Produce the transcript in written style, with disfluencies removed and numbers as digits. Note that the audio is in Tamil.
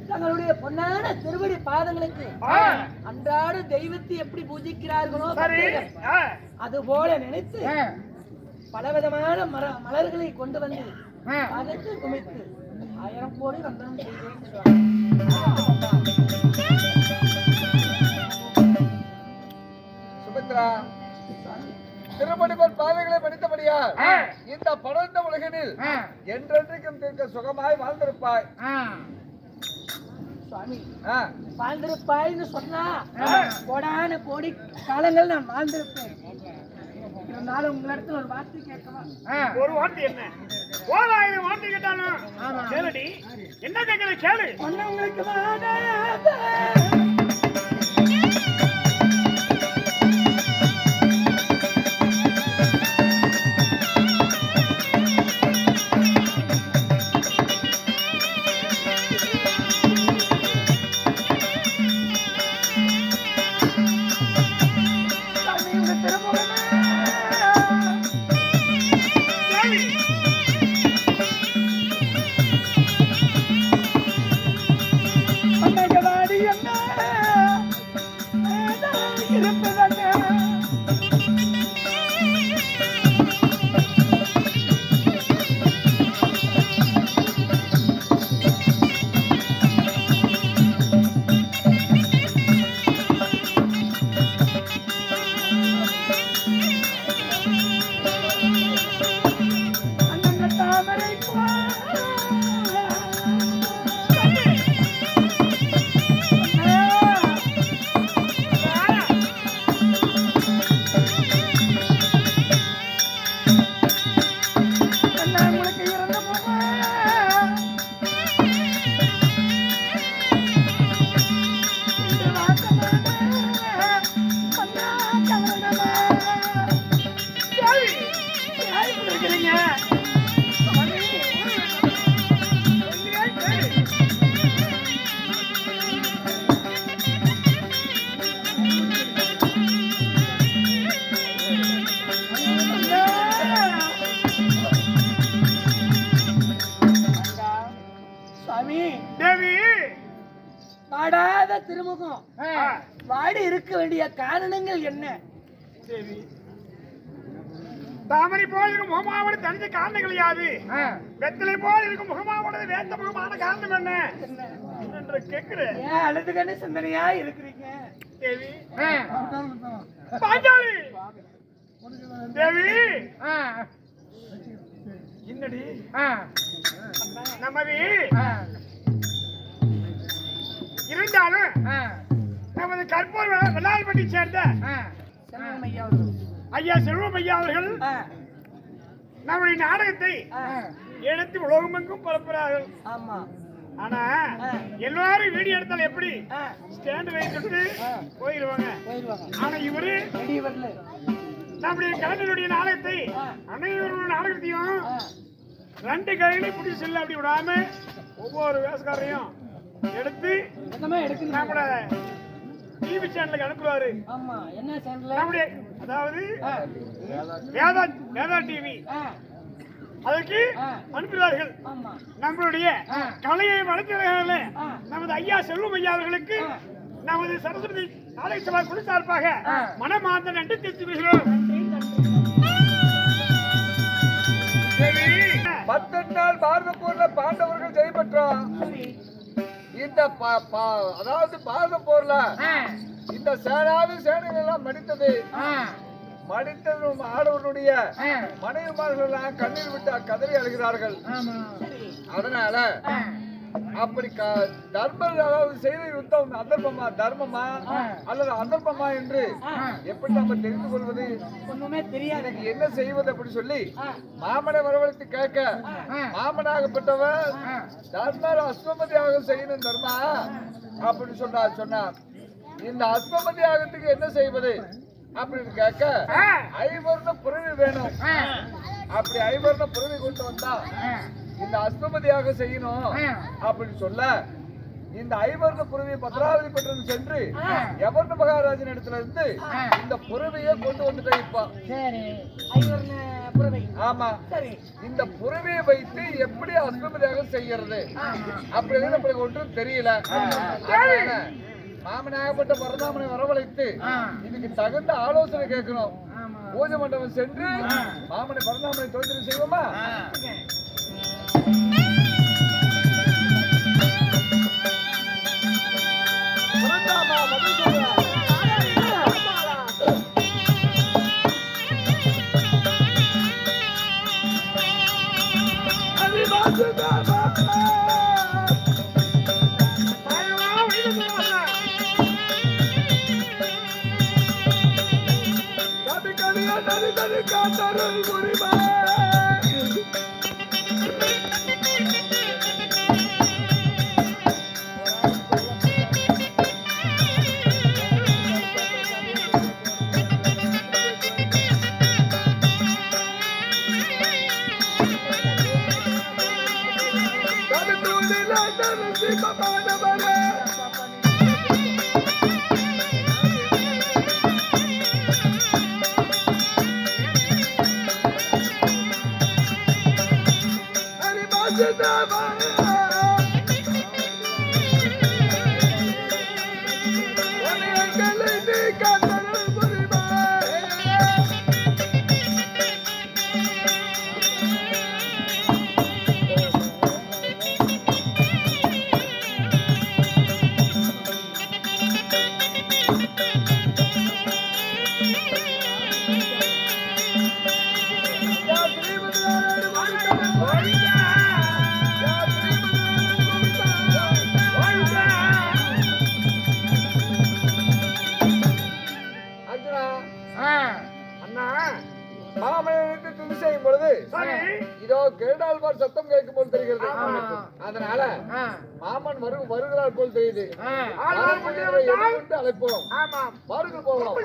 தங்களுடைய பொன்னான திருவடி பாதங்களுக்கு அன்றாட தெய்வத்தை எப்படி பூஜிக்கிறார்களோ அது போல நினைத்து பலவிதமான மலர்களை கொண்டு வந்து அதற்கு குமித்து 1000 கோடி வந்தனம் செய்தேன். சுபத்ரா, திருமணிபர் பாதைகளை படித்தபடியால் இந்த படர்ந்த உலகினில் என்றென்றைக்கும் தீர்க்க சுகமாய் வாழ்ந்திருப்பாய். சுவாமி, வாழ்ந்திருப்பாய்னு சொன்னா கோடான கோடி காலங்கள் நான் வாழ்ந்திருப்பேன். இருந்தாலும் உங்களிடத்துல ஒரு வார்த்தை கேட்கவா? ஒரு வார்த்தை என்ன? 1000 வார்த்தை கேட்டாலும் கேளுடி. என்ன கேட்கல கேளு. உங்களுக்கு இந்த திருமுகம் வாடி இருக்க வேண்டிய காரணங்கள் என்ன? தேவி, தாமரை போல் இருக்கும் முகமாவோட தனித்த காரணங்கள் யாது? வெத்தலை போல் இருக்கும் முகமாவோட வேத்த முகமான காரணம் என்ன என்று கேட்கிறேன். ஏன் அழுதுகன்னு சிந்தனையா இருக்கிறீங்க? தேவி, பாஞ்சாலி தேவி, என்னடி நமது இருந்தாலும் நமது கற்பூர் வெள்ளாள்பட்டி சேர்ந்த ஐயா செல்வம் ஐயா அவர்கள் நம்முடைய நாடகத்தை எடுத்து உலகமெங்கும் பரப்புறார்கள். ஆமா. ஆனா எல்லாரும் வீடியோ எடுத்தாலும் எப்படி ஸ்டாண்ட் வைத்துட்டு போயிருவாங்க. ஆனா இவரு நம்முடைய கலைஞருடைய நாடகத்தை அனைவருடைய நாடகத்தையும் 2 கையிலையும் பிடிச்சி செல்ல அப்படி விடாம ஒவ்வொரு வேசக்காரையும் எடுத்து நம்மளோட டிவி சேனலுக்கு அனுப்புவாரு. நம்முடைய அதாவது வேதா டிவி அதற்கு அனுப்புகிறார்கள். நம்மளுடைய கலையை வளர்க்கிறார்கள். நமது ஐயா செல்வம் ஐயா அவர்களுக்கு நமது சரஸ்வதி நாடக சபா குழு சார்பாக மனமார்ந்த நன்றி தெரிவிக்கிறோம். 10 நாள் பாரத போர்ல பாண்டவர்கள் ஜெயம் பெற்றோம். இந்த அதாவது பாரத போர்ல இந்த சேனைகள் எல்லாம் மடித்தது ஆடவனுடைய மனைவிமார்கள் எல்லாம் கண்ணீர் விட்டு கதறி அழுகிறார்கள். அதனால அப்படி தர்மர் அதாவது செய்த யுத்தம் அதர்மமா தர்மமா அல்லது அதர்மமா என்று எப்படி நம்ம தெரிந்து கொள்வது? ஒண்ணுமே தெரியாது. என்ன செய்வது அப்படி சொல்லி மாமனை வரவழைத்து கேட்க மாமனாகப்பட்டவர் தர்மர் அஸ்வமதியாக செய்யணும் தர்மா அப்படின்னு சொன்னார். இந்த அஸ்வமதியாகத்துக்கு என்ன செய்வது அப்படின்னு கேட்க ஐவர்ண புறவி வேணும். அப்படி ஐவர்ண புறவி கொண்டு வந்தா இந்த அஸ்வமதியாக செய்யணும் அப்படின்னு சொல்ல இந்த ஐவர்ண புறவியை பத்ராவதி பட்டணம் சென்று யவர்ண மகாராஜன் இடத்துல இருந்து இந்த புறவியை கொண்டு வந்துட்டேன். இப்ப ஆமா, இந்த புறவியை வைத்து எப்படி அஸ்வமதியாக செய்யறது அப்படின்னு நம்மளுக்கு ஒன்றும் தெரியல. மாமனாகப்பட்ட பரதாமனை வரவழைத்து இதுக்கு தகுந்த ஆலோசனை கேட்கணும். பூஜை மண்டபம் சென்று மாமனை பரதாமனை தோற்று செய்வோமா? இதோ கேடால்வார் சத்தம் கேட்கும் போல் தெரிகிறது. அதனால மாமன் வருகிறார் போல் தெரியுது. அழைப்போம். பாருங்கள் போகலாம்.